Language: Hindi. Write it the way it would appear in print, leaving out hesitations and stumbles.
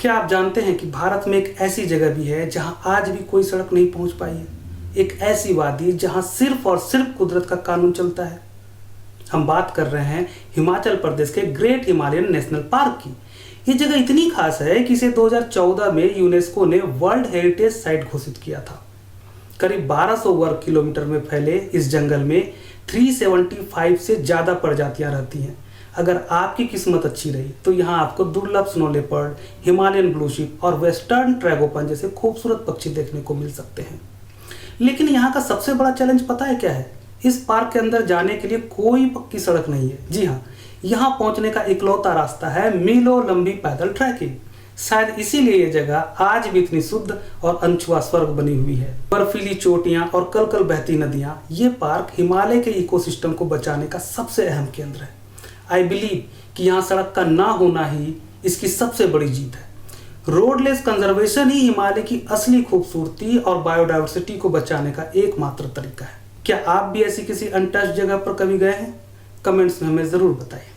क्या आप जानते हैं कि भारत में एक ऐसी जगह भी है जहां आज भी कोई सड़क नहीं पहुंच पाई है? एक ऐसी वादी जहां सिर्फ और सिर्फ कुदरत का कानून चलता है। हम बात कर रहे हैं हिमाचल प्रदेश के ग्रेट हिमालयन नेशनल पार्क की। ये जगह इतनी खास है कि इसे 2014 में यूनेस्को ने वर्ल्ड हेरिटेज साइट घोषित किया था। करीब 1200 वर्ग किलोमीटर में फैले इस जंगल में 375 से ज्यादा प्रजातियां रहती हैं। अगर आपकी किस्मत अच्छी रही तो यहाँ आपको दुर्लभ snow leopard, Himalayan blue sheep और वेस्टर्न ट्रैगोपन जैसे खूबसूरत पक्षी देखने को मिल सकते हैं। लेकिन यहाँ का सबसे बड़ा चैलेंज पता है क्या है? इस पार्क के अंदर जाने के लिए कोई पक्की सड़क नहीं है। जी हाँ, यहाँ पहुंचने का इकलौता रास्ता है मीलों लंबी पैदल ट्रैकिंग। शायद इसीलिए ये जगह आज भी इतनी शुद्ध और अनछुआ स्वर्ग बनी हुई है। बर्फीली चोटियां और कल-कल बहती नदियां, ये पार्क हिमालय के इकोसिस्टम को बचाने का सबसे अहम केंद्र है। आई बिलीव कि यहाँ सड़क का ना होना ही इसकी सबसे बड़ी जीत है। रोडलेस कंजर्वेशन ही हिमालय की असली खूबसूरती और बायोडायवर्सिटी को बचाने का एकमात्र तरीका है। क्या आप भी ऐसी किसी अनटच्ड जगह पर कभी गए हैं? कमेंट्स में हमें जरूर बताएं।